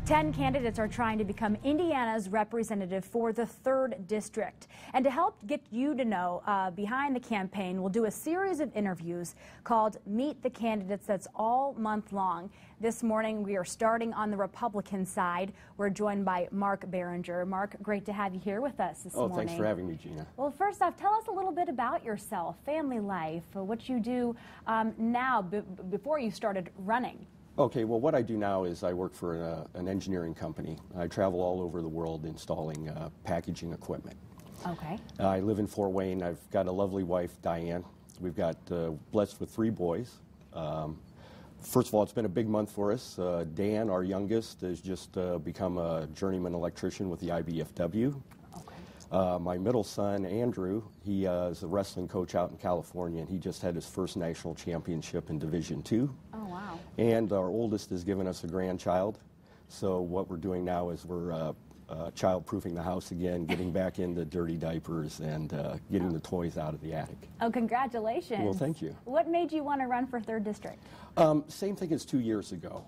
10 candidates are trying to become Indiana's representative for the 3rd District. And to help get you to know behind the campaign, we'll do a series of interviews called Meet the Candidates that's all month long. This morning, we are starting on the Republican side. We're joined by Mark Baringer. Mark, great to have you here with us this morning. Oh, thanks for having me, Gina. Well, first off, tell us a little bit about yourself, family life, what you do now before you started running. Okay, well, what I do now is I work for an engineering company. I travel all over the world installing packaging equipment. Okay. I live in Fort Wayne. I've got a lovely wife, Diane. We've got blessed with 3 boys. First of all, it's been a big month for us. Dan, our youngest, has just become a journeyman electrician with the IBFW. My middle son, Andrew, he is a wrestling coach out in California, and he just had his first national championship in Division II. Oh, wow. And our oldest has given us a grandchild. So what we're doing now is we're child-proofing the house again, getting back into dirty diapers, and getting the toys out of the attic. Oh, congratulations. Well, thank you. What made you want to run for 3rd District? Same thing as 2 years ago.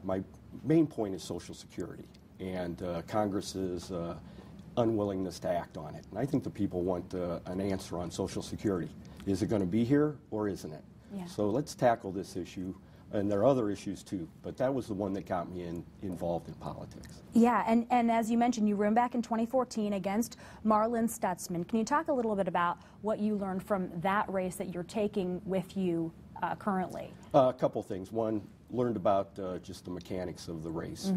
My main point is Social Security, and Congress's unwillingness to act on it. And I think the people want an answer on Social Security. Is it going to be here or isn't it? Yeah. So let's tackle this issue. And there are other issues too, but that was the one that got me involved in politics. Yeah, and as you mentioned, you ran back in 2014 against Marlin Stutzman. Can you talk a little bit about what you learned from that race that you're taking with you currently? A couple things. One, learned about just the mechanics of the race,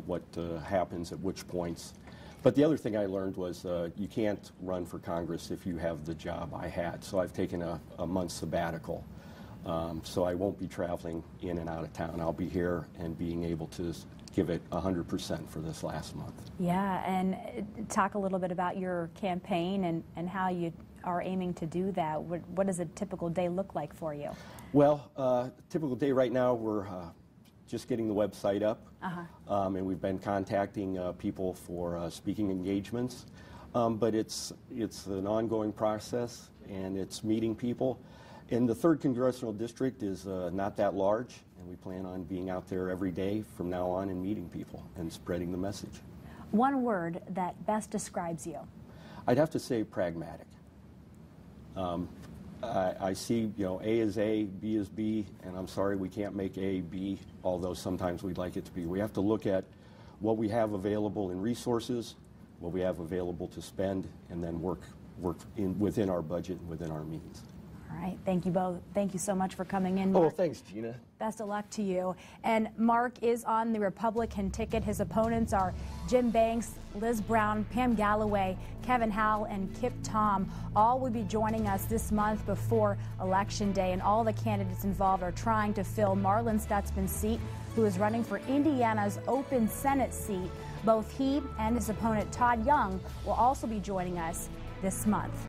what happens at which points. But the other thing I learned was you can't run for Congress if you have the job I had. So I've taken a month sabbatical. So I won't be traveling in and out of town. I'll be here and being able to give it 100% for this last month. Yeah, and talk a little bit about your campaign and how you are aiming to do that. What does a typical day look like for you? Well, typical day right now, we're just getting the website up, and we've been contacting people for speaking engagements. But it's an ongoing process, and it's meeting people. And the 3rd Congressional District is not that large, and we plan on being out there every day from now on and meeting people and spreading the message. One word that best describes you? I'd have to say pragmatic. I see, A is A, B is B, and I'm sorry we can't make A B, although sometimes we'd like it to be. We have to look at what we have available in resources, what we have available to spend, and then work within our budget and within our means. All right, thank you both. Thank you so much for coming in, Mark. Mark. Oh, thanks, Gina. Best of luck to you. And Mark is on the Republican ticket. His opponents are Jim Banks, Liz Brown, Pam Galloway, Kevin Howell, and Kip Tom. All will be joining us this month before Election Day, and all the candidates involved are trying to fill Marlin Stutzman's seat, who is running for Indiana's open Senate seat. Both he and his opponent, Todd Young, will also be joining us this month.